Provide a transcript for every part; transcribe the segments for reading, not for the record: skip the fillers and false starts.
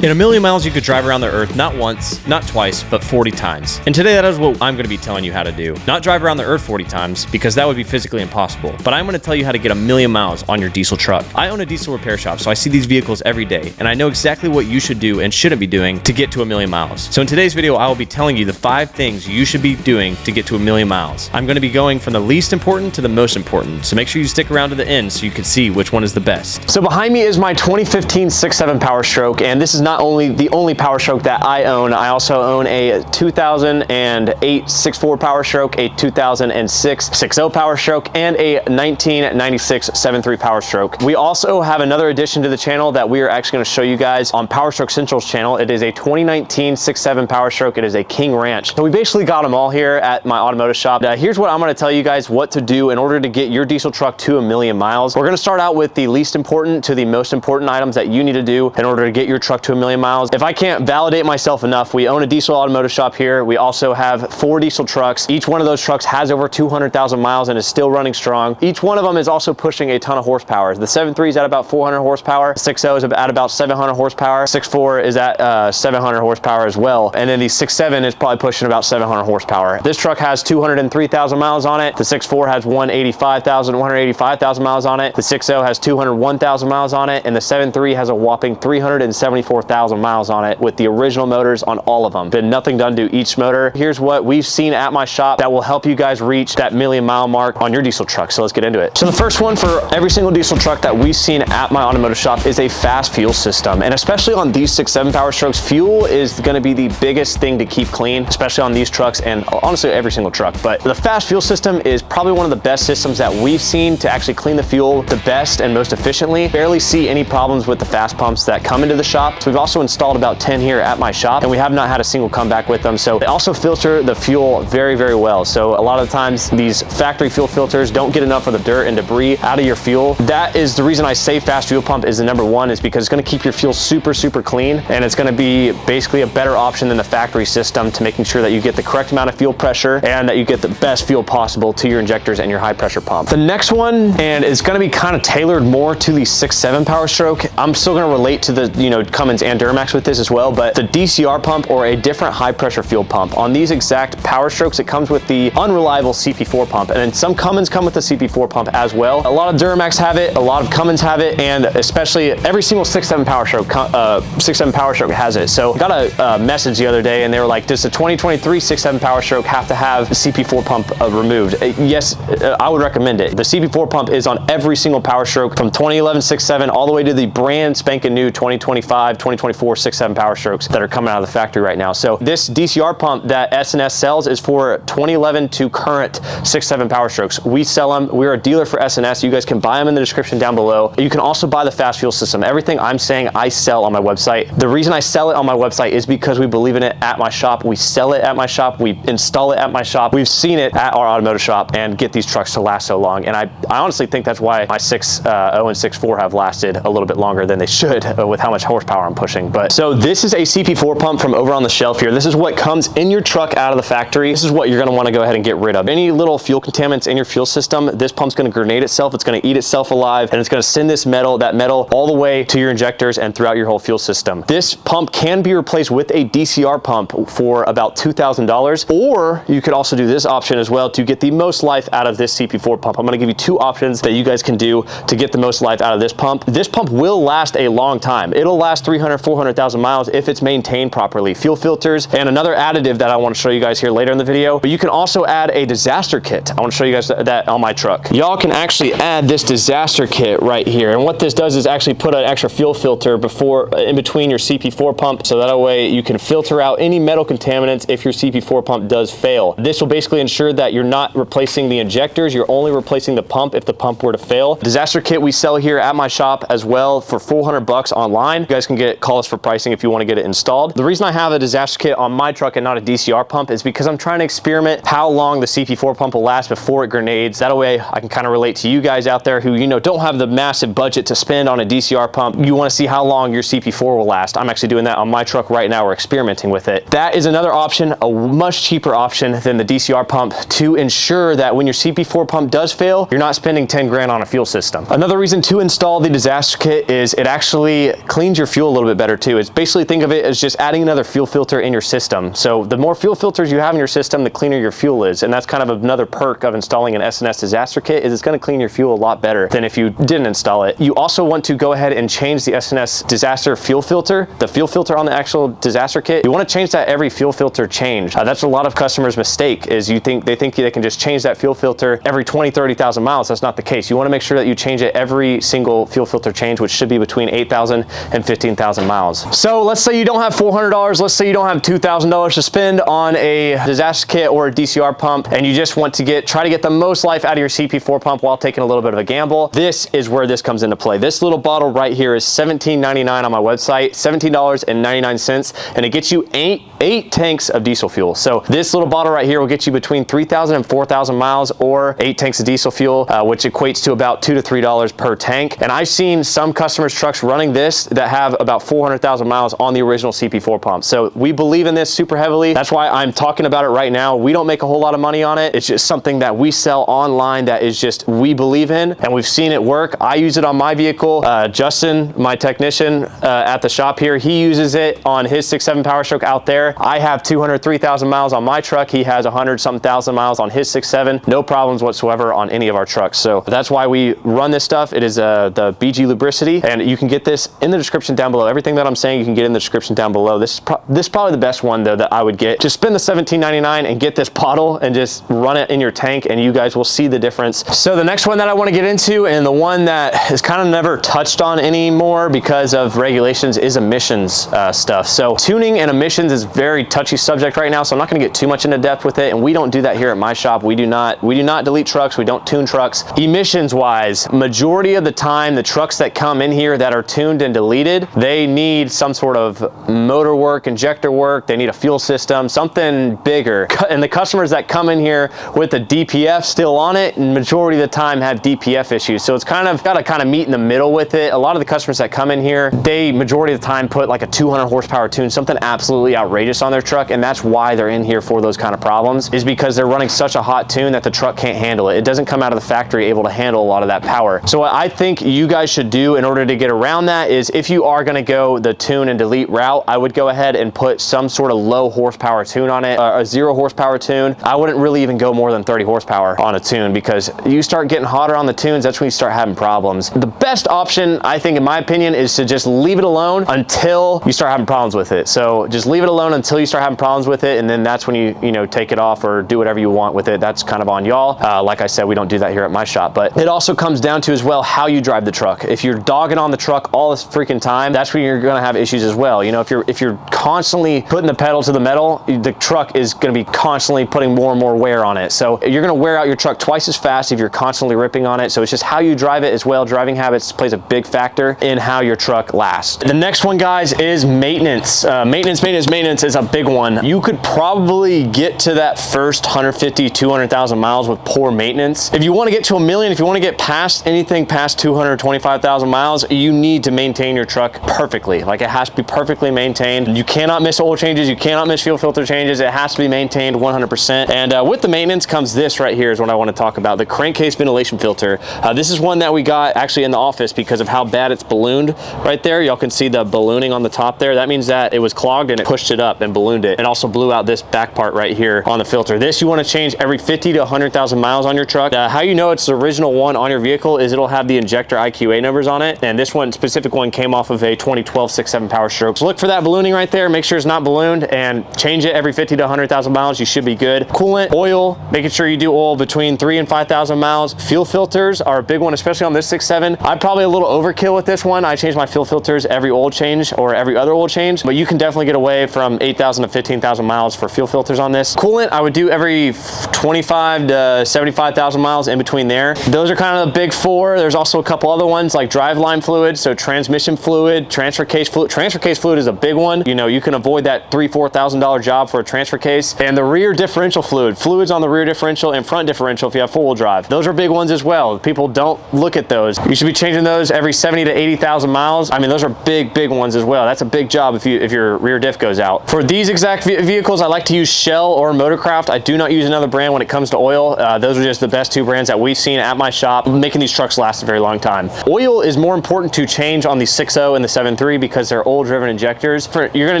In a million miles, you could drive around the earth not once, not twice, but 40 times. And today, that is what I'm going to be telling you how to do. Not drive around the earth 40 times, because that would be physically impossible. But I'm going to tell you how to get a million miles on your diesel truck. I own a diesel repair shop, so I see these vehicles every day, and I know exactly what you should do and shouldn't be doing to get to a million miles. So in today's video, I will be telling you the 5 things you should be doing to get to a million miles. I'm going to be going from the least important to the most important, so make sure you stick around to the end so you can see which one is the best. So behind me is my 2015 6.7 Power Stroke, and this is not only the only Power Stroke that I own. I also own a 2008 6.4 Power Stroke, a 2006 6.0 Power Stroke, and a 1996 7.3 Power Stroke. We also have another addition to the channel that we are actually going to show you guys on Power Stroke Central's channel. It is a 2019 6.7 Power Stroke. It is a King Ranch. So we basically got them all here at my automotive shop. Here's what I'm going to tell you guys what to do in order to get your diesel truck to a million miles. We're going to start out with the least important to the most important items that you need to do in order to get your truck to a million miles. If I can't validate myself enough, we own a diesel automotive shop here. We also have 4 diesel trucks. Each one of those trucks has over 200,000 miles and is still running strong. Each one of them is also pushing a ton of horsepower. The 7.3 is at about 400 horsepower. 6.0 is at about 700 horsepower. 6.4 is at 700 horsepower as well. And then the 6.7 is probably pushing about 700 horsepower. This truck has 203,000 miles on it. The 6.4 has 185,000 miles on it. The 6.0 has 201,000 miles on it. And the 7.3 has a whopping 374,000 miles on it with the original motors on all of them. Been nothing done to each motor. Here's what we've seen at my shop that will help you guys reach that million mile mark on your diesel truck. So let's get into it. So the first one for every single diesel truck that we've seen at my automotive shop is a fast fuel system. And especially on these 6.7 Power Strokes, fuel is going to be the biggest thing to keep clean, especially on these trucks and honestly every single truck. But the fast fuel system is probably one of the best systems that we've seen to actually clean the fuel the best and most efficiently. Barely see any problems with the fast pumps that come into the shop. So we've also installed about 10 here at my shop, and we have not had a single comeback with them. So they also filter the fuel very, very well. So a lot of the times these factory fuel filters don't get enough of the dirt and debris out of your fuel. That is the reason I say fast fuel pump is the #1, is because it's going to keep your fuel super, super clean, and it's going to be basically a better option than the factory system to making sure that you get the correct amount of fuel pressure and that you get the best fuel possible to your injectors and your high pressure pump. The next one, and it's going to be kind of tailored more to the 6.7 Power Stroke. I'm still going to relate to the Cummins and Duramax with this as well, but the DCR pump or a different high pressure fuel pump. On these exact Power Strokes, it comes with the unreliable CP4 pump, and then some Cummins come with the CP4 pump as well. A lot of Duramax have it, a lot of Cummins have it, and especially every single 6.7 Power Stroke, 6.7 Power Stroke has it. So I got a message the other day, and they were like, does the 2023 6.7 Power Stroke have to have the CP4 pump removed? Yes, I would recommend it. The CP4 pump is on every single Power Stroke from 2011 6.7 all the way to the brand spanking new 2025, 2024 6.7 Power Strokes that are coming out of the factory right now. So this DCR pump that S&S sells is for 2011 to current 6.7 Power Strokes. We sell them. We're a dealer for S&S. You guys can buy them in the description down below. You can also buy the fast fuel system. Everything I'm saying I sell on my website. The reason I sell it on my website is because we believe in it at my shop. We sell it at my shop. We install it at my shop. We've seen it at our automotive shop and get these trucks to last so long. And I honestly think that's why my 6.0 and 6.4 have lasted a little bit longer than they should with how much horsepower I'm pushing. But so this is a CP4 pump from over on the shelf here. This is what comes in your truck out of the factory. This is what you're going to want to go ahead and get rid of. Any little fuel contaminants in your fuel system, this pump's going to grenade itself. It's going to eat itself alive, and it's going to send that metal all the way to your injectors and throughout your whole fuel system. This pump can be replaced with a DCR pump for about $2,000, or you could also do this option as well to get the most life out of this CP4 pump. I'm going to give you 2 options that you guys can do to get the most life out of this pump. This pump will last a long time. It'll last 300, 400,000 miles if it's maintained properly. Fuel filters and another additive that I want to show you guys here later in the video, but you can also add a disaster kit. I want to show you guys that on my truck. Y'all can actually add this disaster kit right here, and what this does is actually put an extra fuel filter in between your CP4 pump, so that way you can filter out any metal contaminants if your CP4 pump does fail. This will basically ensure that you're not replacing the injectors, you're only replacing the pump if the pump were to fail. Disaster kit we sell here at my shop as well for $400 online. You guys can call us for pricing if you want to get it installed. The reason I have a disaster kit on my truck and not a DCR pump is because I'm trying to experiment how long the CP4 pump will last before it grenades. That way I can kind of relate to you guys out there who don't have the massive budget to spend on a DCR pump. You want to see how long your CP4 will last. I'm actually doing that on my truck right now. We're experimenting with it. That is another option, a much cheaper option than the DCR pump, to ensure that when your CP4 pump does fail, you're not spending 10 grand on a fuel system. Another reason to install the disaster kit is it actually cleans your fuel a little little bit better too. It's basically, think of it as just adding another fuel filter in your system. So the more fuel filters you have in your system, the cleaner your fuel is. And that's kind of another perk of installing an S&S disaster kit, is it's going to clean your fuel a lot better than if you didn't install it. You also want to go ahead and change the S&S disaster fuel filter, the fuel filter on the actual disaster kit. You want to change that every fuel filter change. That's a lot of customers' mistake, is they think they can just change that fuel filter every 20, 30,000 miles. That's not the case. You want to make sure that you change it every single fuel filter change, which should be between 8,000 and 15,000 miles. So let's say you don't have $400. Let's say you don't have $2,000 to spend on a disaster kit or a DCR pump, and you just want to try to get the most life out of your CP4 pump while taking a little bit of a gamble. This is where this comes into play. This little bottle right here is $17.99 on my website, $17.99, and it gets you eight tanks of diesel fuel. So this little bottle right here will get you between 3,000 and 4,000 miles, or 8 tanks of diesel fuel, which equates to about $2 to $3 per tank. And I've seen some customers' trucks running this that have about 400,000 miles on the original CP4 pump. So we believe in this super heavily. That's why I'm talking about it right now. We don't make a whole lot of money on it. It's just something that we sell online that is just, we believe in, and we've seen it work. I use it on my vehicle. Justin, my technician at the shop here, he uses it on his 6.7 Power Stroke out there. I have 203,000 miles on my truck. He has 100-something thousand miles on his 6.7. No problems whatsoever on any of our trucks. So that's why we run this stuff. It is the BG Lubricity, and you can get this in the description down below. Everything that I'm saying, you can get in the description down below. This is probably the best one though that I would get. Just spend the $17.99 and get this bottle and just run it in your tank, and you guys will see the difference. So the next one that I want to get into, and the one that is kind of never touched on anymore because of regulations, is emissions stuff. So tuning and emissions is a very touchy subject right now, so I'm not going to get too much into depth with it, and we don't do that here at my shop. We do not delete trucks. We don't tune trucks. Emissions wise, majority of the time, the trucks that come in here that are tuned and deleted, they need some sort of motor work, injector work. They need a fuel system, something bigger. And the customers that come in here with the DPF still on it, and majority of the time have DPF issues. So it's kind of got to kind of meet in the middle with it. A lot of the customers that come in here, they majority of the time put like a 200 horsepower tune, something absolutely outrageous on their truck, and that's why they're in here for those kind of problems, is because they're running such a hot tune that the truck can't handle it. It doesn't come out of the factory able to handle a lot of that power. So what I think you guys should do in order to get around that is, if you are going to go the tune and delete route, I would go ahead and put some sort of low horsepower tune on it, a 0 horsepower tune. I wouldn't really even go more than 30 horsepower on a tune, because you start getting hotter on the tunes, that's when you start having problems. The best option, I think, in my opinion, is to just leave it alone until you start having problems with it. So just leave it alone until you start having problems with it, and then that's when you know, take it off or do whatever you want with it. That's kind of on y'all. Like I said, we don't do that here at my shop, but it also comes down to as well how you drive the truck. If you're dogging on the truck all this freaking time, that's when you're gonna have issues as well. You know, if you're constantly putting the pedal to the metal, the truck is gonna be constantly putting more and more wear on it. So you're gonna wear out your truck twice as fast if you're constantly ripping on it. So it's just how you drive it as well. Driving habits plays a big factor in how your truck lasts. The next one, guys, is maintenance. Maintenance is a big one. You could probably get to that first 150, 200,000 miles with poor maintenance. If you want to get to a million, if you want to get past anything past 225,000 miles, you need to maintain your truck perfectly. Like, it has to be perfectly maintained. You cannot miss oil changes. You cannot miss fuel filter changes. It has to be maintained 100%. And with the maintenance comes this right here is what I want to talk about, the crankcase ventilation filter. This is one that we got actually in the office because of how bad it's ballooned right there. Y'all can see the ballooning on the top there. That means that it was clogged and it pushed it up and ballooned it. It also blew out this back part right here on the filter. This you want to change every 50 to 100,000 miles on your truck. How you know it's the original one on your vehicle is it'll have the injector IQA numbers on it. And this one, specific one, came off of a 2012 6.7 Power Stroke. So look for that ballooning right there. Make sure it's not ballooned and change it every 50 to 100,000 miles. You should be good. Coolant, oil, making sure you do oil between 3,000 and 5,000 miles. Fuel filters are a big one, especially on this 6.7. I'm probably a little overkill with this one. I change my fuel filters every oil change or every other oil change, but you can definitely get away from 8,000 to 15,000 miles for fuel filters on this. Coolant, I would do every 25 to 75,000 miles in between there. Those are kind of the big four. There's also a couple other ones like driveline fluid, so transmission fluid, transfer case fluid. Transfer case fluid is a big one. You know, you can avoid that $3,000-$4,000 job for a transfer case. And the rear differential fluids on the rear differential and front differential if you have four-wheel drive. Those are big ones as well. People don't look at those. You should be changing those every 70 to 80,000 miles. I mean, those are big ones as well. That's a big job if your rear diff goes out. For these exact vehicles, I like to use Shell or Motorcraft. I do not use another brand when it comes to oil. Those are just the best two brands that we've seen at my shop, making these trucks last a very long time. Oil is more important to change on the 6.0 and the 7.3 because they're oil-driven injectors. You're gonna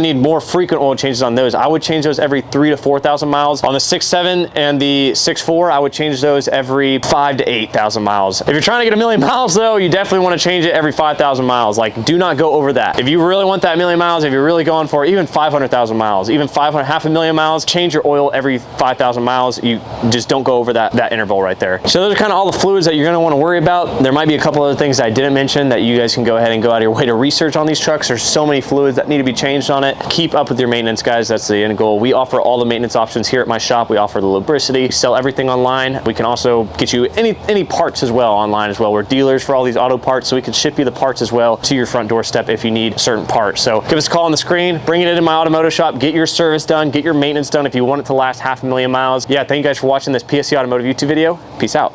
need more frequent oil changes on those. I would change those every 3,000 to 4,000 miles. On the 6.7 and the 6.4, I would change those every 5,000 to 8,000 miles. If you're trying to get 1,000,000 miles though, you definitely wanna change it every 5,000 miles. Like, do not go over that. If you really want that 1,000,000 miles, if you're really going for even 500,000 miles, even 500, half a million miles, change your oil every 5,000 miles. You just don't go over that interval right there. So those are kind of all the fluids that you're gonna wanna worry about. There might be a couple other things that I didn't mention that you guys can go ahead and go out of your way to research on these trucks. There's so many fluids that need to be changed on it. Keep up with your maintenance, guys. That's the end goal. We offer all the maintenance options here at my shop. We offer the lubricity, we sell everything online. We can also get you any parts as well online as well. We're dealers for all these auto parts, so we can ship you the parts as well to your front doorstep if you need certain parts. So give us a call on the screen, bring it into my automotive shop, get your service done, get your maintenance done if you want it to last 500,000 miles. Yeah, thank you guys for watching this PSC Automotive YouTube video. Peace out.